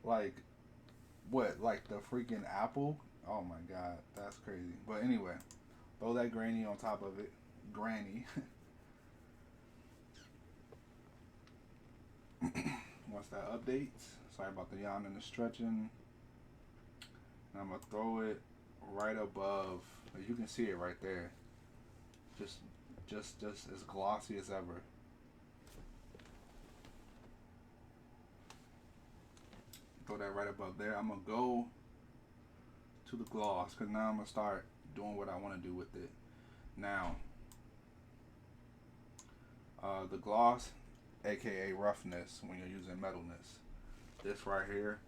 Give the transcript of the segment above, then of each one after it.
Like what? Like the freaking apple? Oh my god, that's crazy. But anyway, throw that granny on top of it. Granny. Once that updates, sorry about the yawn and the stretching. And I'm gonna throw it right above. You can see it right there. Just, just as glossy as ever. Throw that right above there. I'm gonna go to the gloss because now I'm gonna start doing what I want to do with it. Now, the gloss, aka roughness, when you're using metalness. This right here,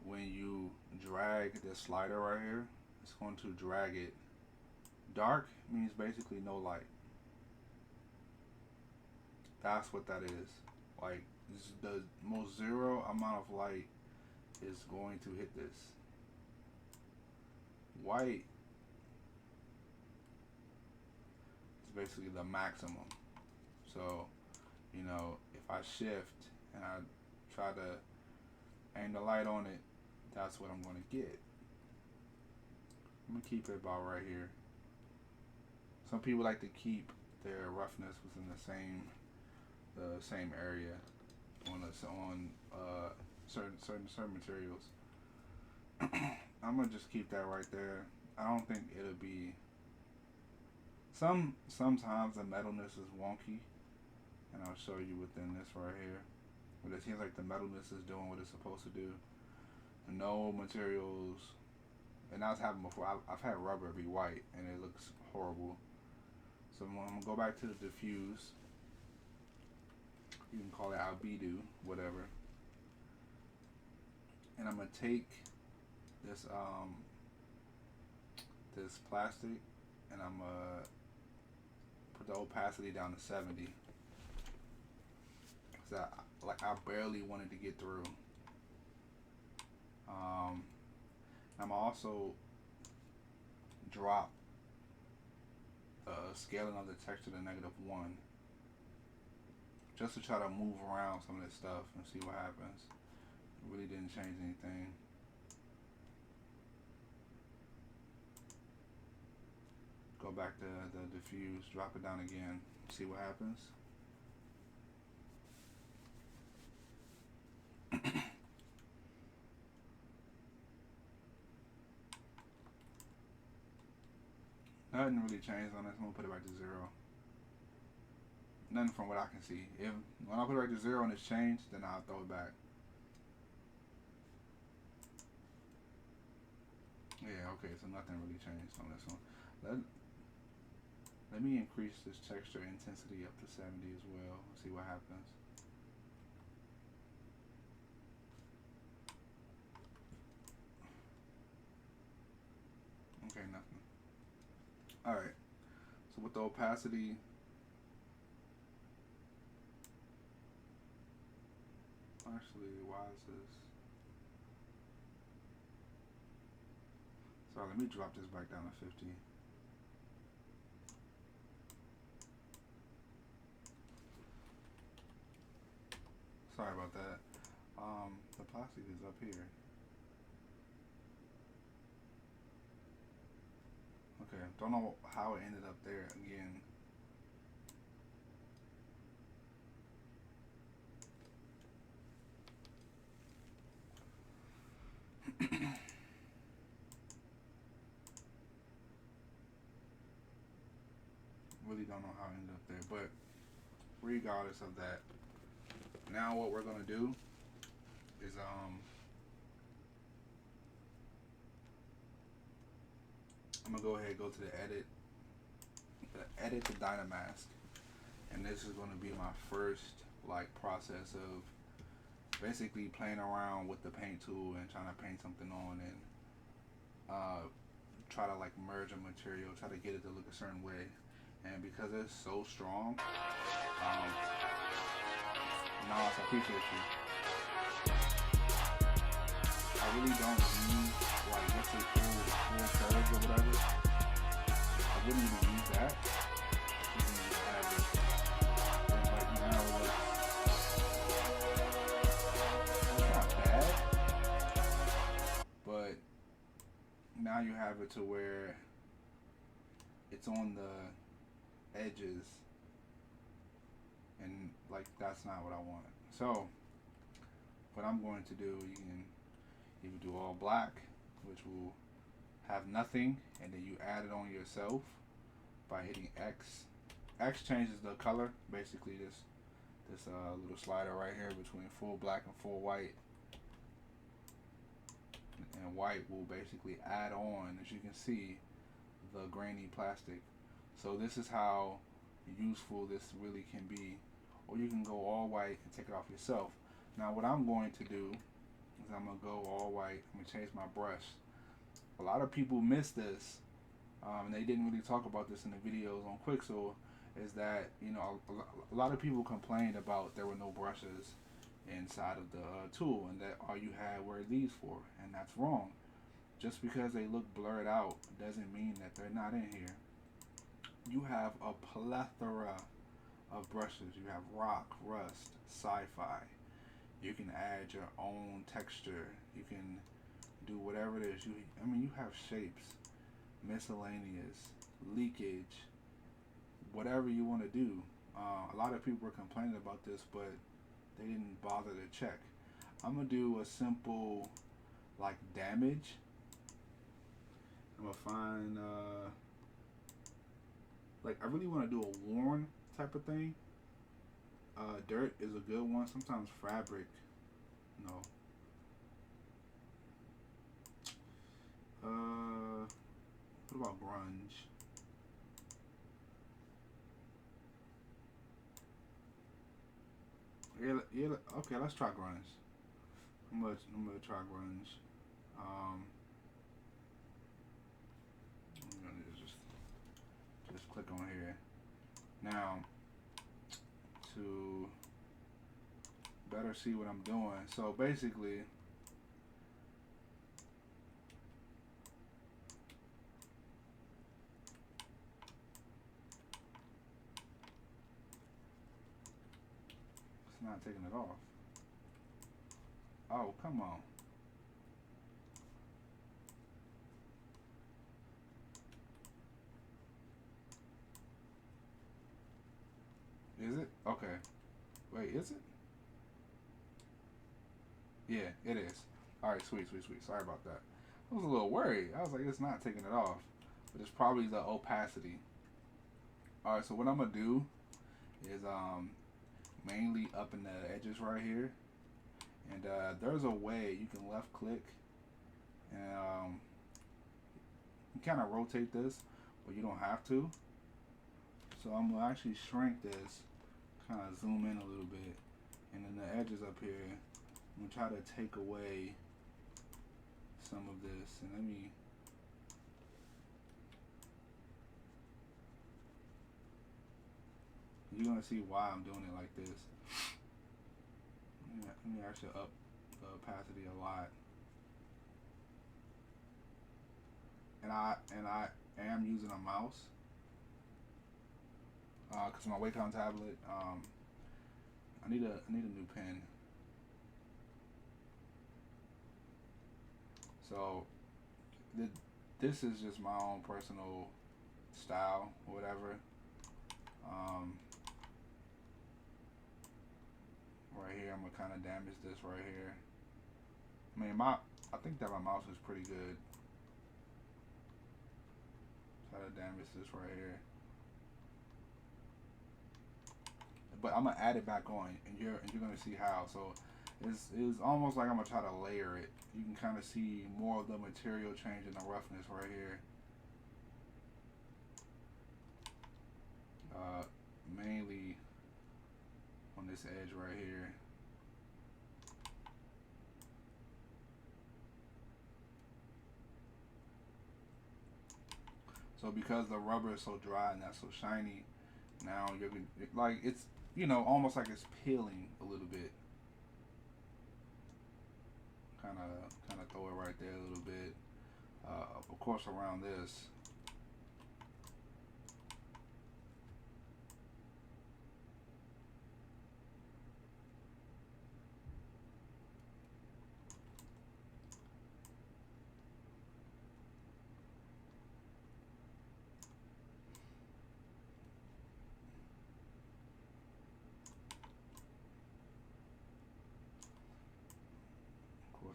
when you drag this slider right here, it's going to drag it. Dark means basically no light. That's what that is. Like the most zero amount of light is going to hit this. White is basically the maximum. So, you know, if I shift and I try to aim the light on it, that's what I'm going to get. I'm going to keep it about right here. Some people like to keep their roughness within the same area on certain materials. I'm gonna just keep that right there. I don't think it'll be. Sometimes the metalness is wonky, and I'll show you within this right here. But it seems like the metalness is doing what it's supposed to do. No materials, and that's happened before. I've had rubber be white, and it looks horrible. So I'm gonna go back to the diffuse. You can call it albedo, whatever. And I'm gonna take this this plastic, and I'm gonna put the opacity down to 70. Cause I barely wanted to get through. I'm also drop the scaling of the texture to -1, just to try to move around some of this stuff and see what happens. It really didn't change anything. Go back to the diffuse, drop it down again, see what happens. Nothing really changed on this. I'm gonna put it back to 0. Nothing from what I can see. If when I put it back to 0 and it's changed, then I'll throw it back. Yeah, okay, so nothing really changed on this one. Let me increase this texture intensity up to 70 as well. See what happens. Okay, nothing. Alright, so with the opacity, actually, why is this? Sorry, let me drop this back down to 50. Sorry about that. The plastic is up here. Okay, don't know how it ended up there again. Really don't know how it ended up there, but regardless of that, now what we're gonna do is I'm gonna go ahead and go to the edit the Dynamask, and this is gonna be my first like process of basically playing around with the paint tool and trying to paint something on and try to like merge a material, try to get it to look a certain way. And because it's so strong, Nas, I appreciate you. I really don't use like let's say full curves or whatever. I wouldn't even use that. Even use average. And like now it's not bad. now you have it to where it's on the edges, and like that's not what I want. So what I'm going to do, you can either do all black, which will have nothing, and then you add it on yourself by hitting X. X changes the color, basically this little slider right here between full black and full white, and white will basically add on, as you can see, the grainy plastic. So this is how useful this really can be. Or you can go all white and take it off yourself. Now what I'm going to do is I'm going to go all white. I'm going to change my brush. A lot of people miss this, and they didn't really talk about this in the videos on QUIXEL, is that, you know, a lot of people complained about there were no brushes inside of the tool, and that all you had were these four, and that's wrong. Just because they look blurred out doesn't mean that they're not in here. You have a plethora of brushes. You have rock, rust, sci-fi. You can add your own texture. You can do whatever it is. I mean, you have shapes, miscellaneous, leakage, whatever you want to do. A lot of people were complaining about this, but they didn't bother to check. I'm gonna do a simple like damage. I'm gonna find like I really want to do a worn type of thing. Dirt is a good one. Sometimes fabric, no. What about grunge? Yeah. Okay, let's try grunge. I'm gonna try grunge. I'm gonna just click on here. Now, to better see what I'm doing. So basically, it's not taking it off. Oh, come on. Is it? Okay. Wait, is it? Yeah, it is. Alright, sweet. Sorry about that. I was a little worried. I was like, it's not taking it off. But it's probably the opacity. Alright, so what I'm going to do is mainly up in the edges right here. And there's a way you can left click and you kind of rotate this, but you don't have to. So I'm going to actually shrink this, kind of zoom in a little bit, and then the edges up here, I'm going to try to take away some of this. And let me, you're going to see why I'm doing it like this. Let me actually up the opacity a lot. And I am using a mouse because my Wacom tablet. I need a new pen. So this is just my own personal style or whatever. Right here, I'm gonna kind of damage this right here. I mean, I think that my mouse is pretty good. Try to damage this right here. But I'm gonna add it back on, and you're gonna see how. So it's almost like I'm gonna try to layer it. You can kind of see more of the material change in the roughness right here. Mainly on this edge right here. So because the rubber is so dry and not so shiny, now you're like, it's, you know, almost like it's peeling a little bit. Kind of throw it right there a little bit. Of course, around this.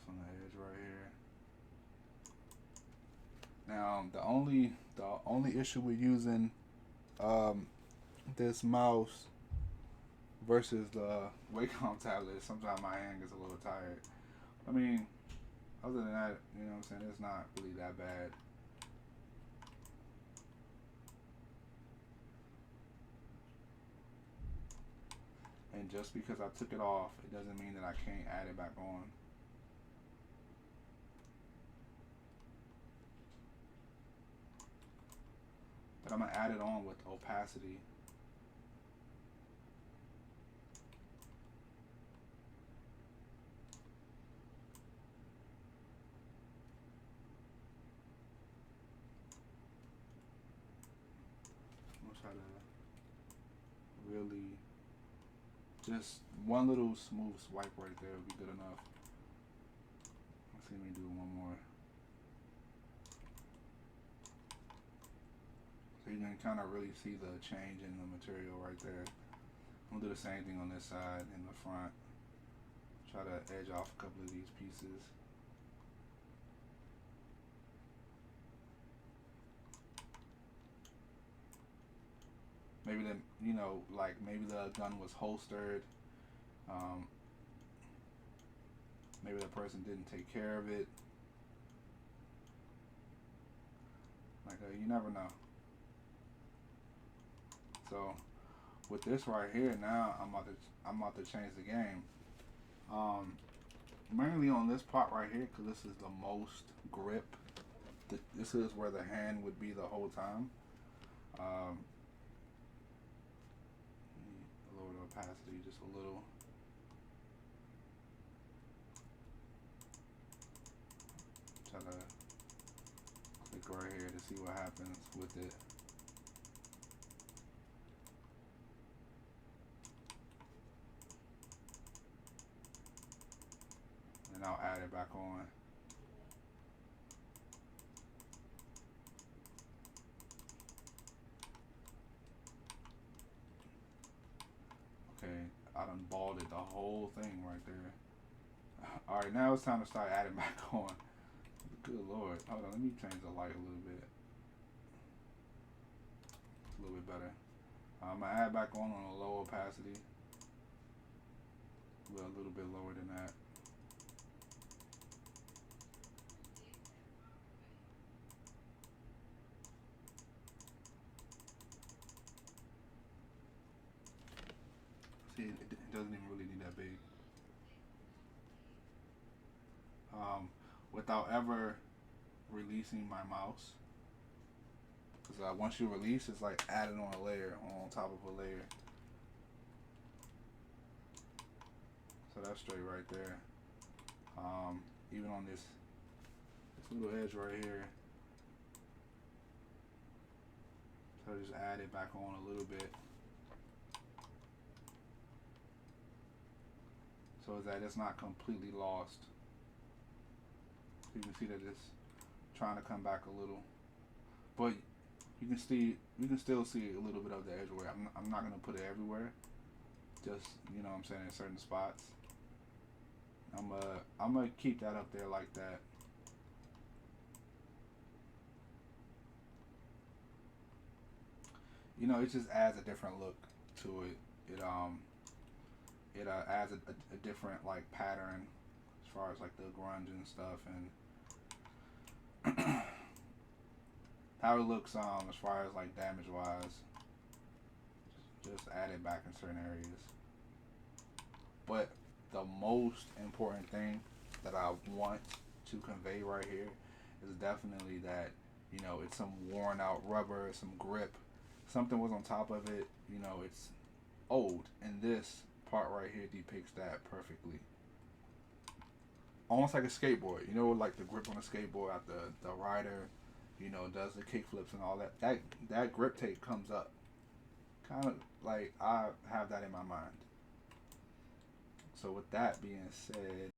what's on the edge right here. Now the only issue with using um, this mouse versus the Wacom tablet is sometimes my hand gets a little tired. I mean, other than that, you know what I'm saying, it's not really that bad. And just because I took it off, it doesn't mean that I can't add it back on. But I'm gonna add it on with opacity. I'm gonna try to really just one little smooth swipe right there would be good enough. Let's see me do one more. So you can kind of really see the change in the material right there. I'm gonna do the same thing on this side in the front. Try to edge off a couple of these pieces. Maybe the, you know, like maybe the gun was holstered. Um, maybe the person didn't take care of it. Like you never know. So with this right here, now I'm about to change the game. Mainly on this part right here, because this is the most grip. This is where the hand would be the whole time. Lower the opacity just a little. Try to click right here to see what happens with it. And I'll add it back on. Okay, I done balled it the whole thing right there. Alright, now it's time to start adding back on. Good lord. Hold on, let me change the light a little bit. It's a little bit better. I'm gonna add back on a low opacity. A little bit lower than that. See, it doesn't even really need that big. Without ever releasing my mouse. Because once you release, it's like adding on a layer on top of a layer. So that's straight right there. Even on this little edge right here. So just add it back on a little bit. So that it's not completely lost. So you can see that it's trying to come back a little, but you can still see a little bit of the edge wear. I'm not gonna put it everywhere. Just, you know what I'm saying, in certain spots. I'm gonna keep that up there like that. You know, it just adds a different look to it. It adds a different like pattern as far as like the grunge and stuff, and how it looks as far as like damage wise. Just add it back in certain areas. But the most important thing that I want to convey right here is definitely that, you know, it's some worn out rubber, some grip, something was on top of it, you know, it's old, and this part right here depicts that perfectly. Almost like a skateboard, you know, like the grip on a skateboard after the rider, you know, does the kick flips and all that. That grip tape comes up. Kind of like I have that in my mind. So with that being said,